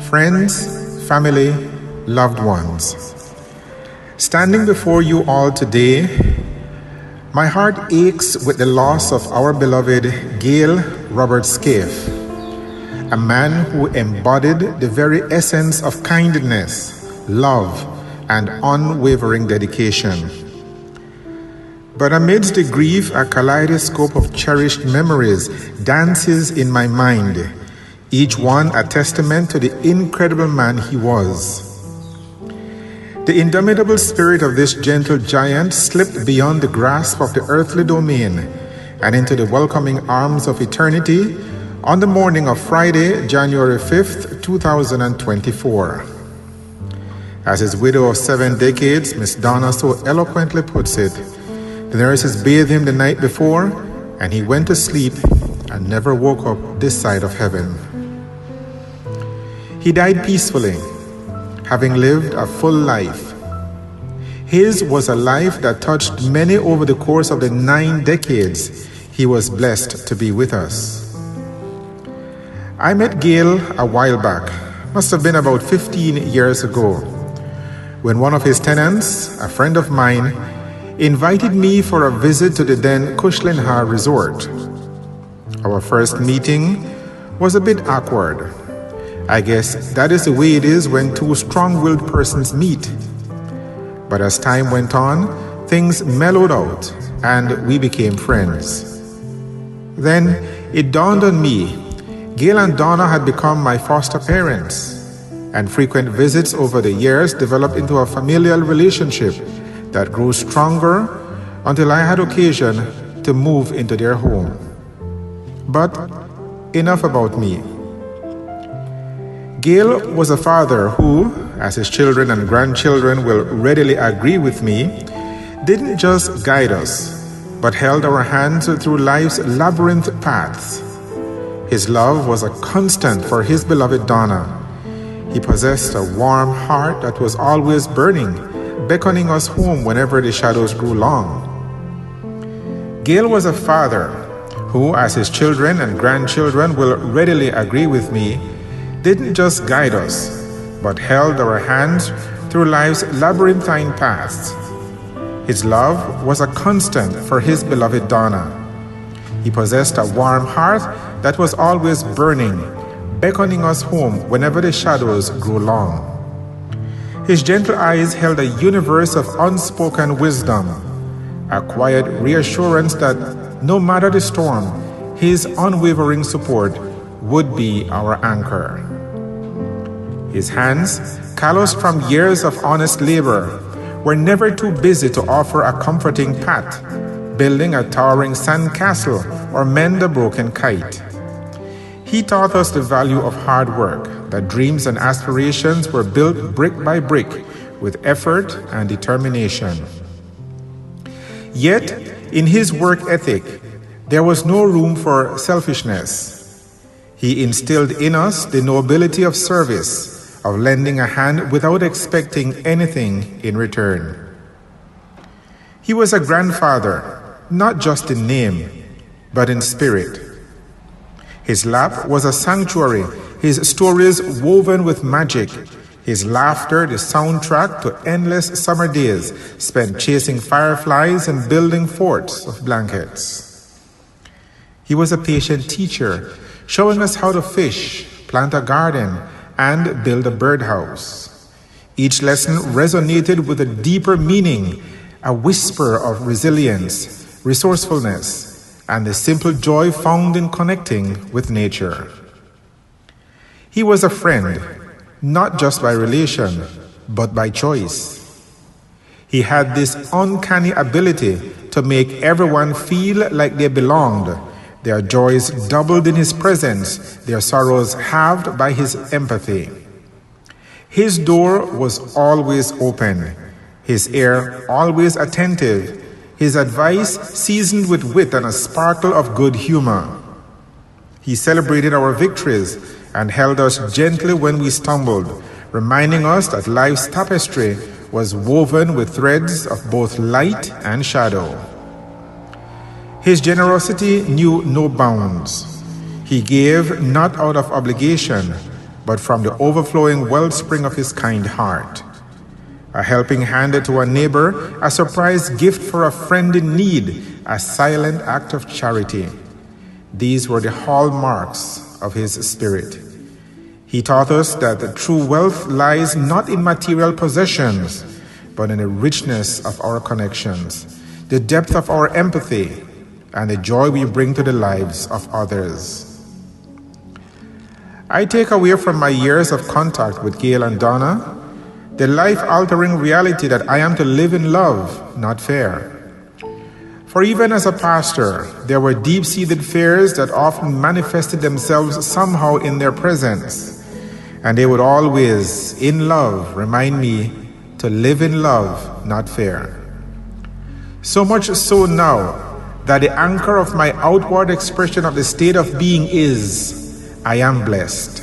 Friends, family, loved ones, standing before you all today, my heart aches with the loss of our beloved Gayle Robert Scafe, a man who embodied the very essence of kindness, love, and unwavering dedication. But amidst the grief, a kaleidoscope of cherished memories dances in my mind, each one a testament to the incredible man he was. The indomitable spirit of this gentle giant slipped beyond the grasp of the earthly domain and into the welcoming arms of eternity on the morning of Friday, January 5th, 2024. As his widow of 7 decades, Miss Donna so eloquently puts it, the nurses bathed him the night before, and he went to sleep and never woke up this side of heaven. He died peacefully, having lived a full life. His was a life that touched many over the course of the 9 decades he was blessed to be with us. I met Gayle a while back, must have been about 15 years ago, when one of his tenants, a friend of mine, invited me for a visit to the then Cushlinha resort. Our first meeting was a bit awkward. I guess that is the way it is when two strong-willed persons meet. But as time went on, things mellowed out and we became friends. Then it dawned on me, Gayle and Donna had become my foster parents, and frequent visits over the years developed into a familial relationship that grew stronger until I had occasion to move into their home. But enough about me. Gayle was a father who, as his children and grandchildren will readily agree with me, didn't just guide us, but held our hands through life's labyrinth paths. His love was a constant for his beloved Donna. He possessed a warm heart that was always burning, beckoning us home whenever the shadows grew long. Gayle was a father who, as his children and grandchildren will readily agree with me, didn't just guide us, but held our hands through life's labyrinthine paths. His love was a constant for his beloved Donna. He possessed a warm heart that was always burning, beckoning us home whenever the shadows grew long. His gentle eyes held a universe of unspoken wisdom, a quiet reassurance that no matter the storm, his unwavering support would be our anchor. His hands, calloused from years of honest labor, were never too busy to offer a comforting pat, building a towering sandcastle or mend a broken kite. He taught us the value of hard work, that dreams and aspirations were built brick by brick with effort and determination. Yet, in his work ethic, there was no room for selfishness. He instilled in us the nobility of service, of lending a hand without expecting anything in return. He was a grandfather, not just in name, but in spirit. His lap was a sanctuary, his stories woven with magic, his laughter the soundtrack to endless summer days spent chasing fireflies and building forts of blankets. He was a patient teacher, showing us how to fish, plant a garden, and build a birdhouse. Each lesson resonated with a deeper meaning, a whisper of resilience, resourcefulness, and the simple joy found in connecting with nature. He was a friend, not just by relation, but by choice. He had this uncanny ability to make everyone feel like they belonged, their joys doubled in his presence, their sorrows halved by his empathy. His door was always open, his ear always attentive, his advice seasoned with wit and a sparkle of good humor. He celebrated our victories and held us gently when we stumbled, reminding us that life's tapestry was woven with threads of both light and shadow. His generosity knew no bounds. He gave not out of obligation, but from the overflowing wellspring of his kind heart. A helping hand to a neighbor, a surprise gift for a friend in need, a silent act of charity. These were the hallmarks of his spirit. He taught us that the true wealth lies not in material possessions, but in the richness of our connections, the depth of our empathy, and the joy we bring to the lives of others. I take away from my years of contact with Gayle and Donna the life-altering reality that I am to live in love, not fear. For even as a pastor, there were deep-seated fears that often manifested themselves somehow in their presence, and they would always, in love, remind me to live in love, not fear. So much so now that the anchor of my outward expression of the state of being is, I am blessed.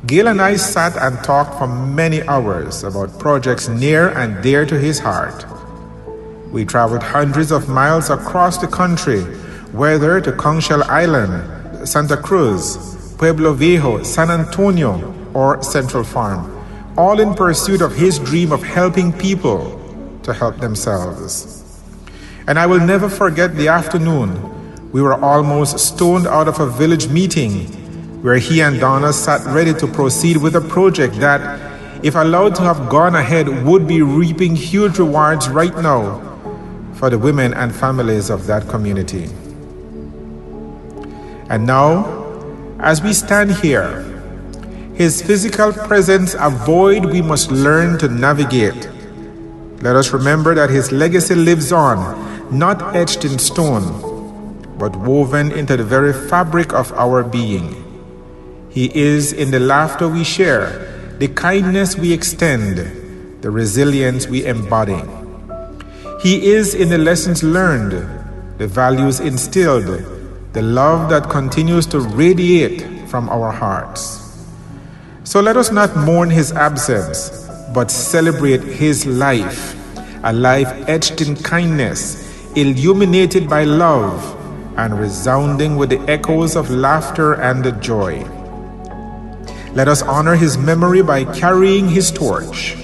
Gayle and I sat and talked for many hours about projects near and dear to his heart. We traveled hundreds of miles across the country, whether to Conchal Island, Santa Cruz, Pueblo Viejo, San Antonio, or Central Farm, all in pursuit of his dream of helping people to help themselves. And I will never forget the afternoon. We were almost stoned out of a village meeting where he and Donna sat ready to proceed with a project that, if allowed to have gone ahead, would be reaping huge rewards right now for the women and families of that community. And now, as we stand here, his physical presence a void we must learn to navigate. Let us remember that his legacy lives on, not etched in stone, but woven into the very fabric of our being. He is in the laughter we share, the kindness we extend, the resilience we embody. He is in the lessons learned, the values instilled, the love that continues to radiate from our hearts. So let us not mourn his absence, but celebrate his life, a life etched in kindness, illuminated by love, and resounding with the echoes of laughter and joy. Let us honor his memory by carrying his torch,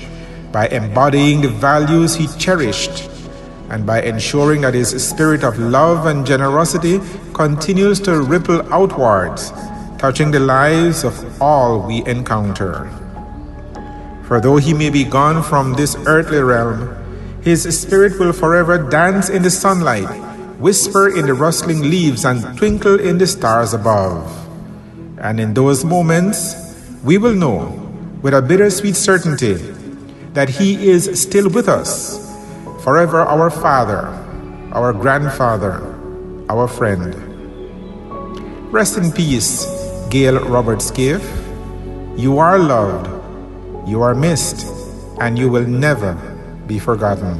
by embodying the values he cherished, and by ensuring that his spirit of love and generosity continues to ripple outwards, touching the lives of all we encounter. For though he may be gone from this earthly realm, his spirit will forever dance in the sunlight, whisper in the rustling leaves, and twinkle in the stars above. And in those moments, we will know with a bittersweet certainty that he is still with us, forever our Father, our grandfather, our friend. Rest in peace, Gayle Robert Scafe. You are loved, you are missed, and you will never be forgotten.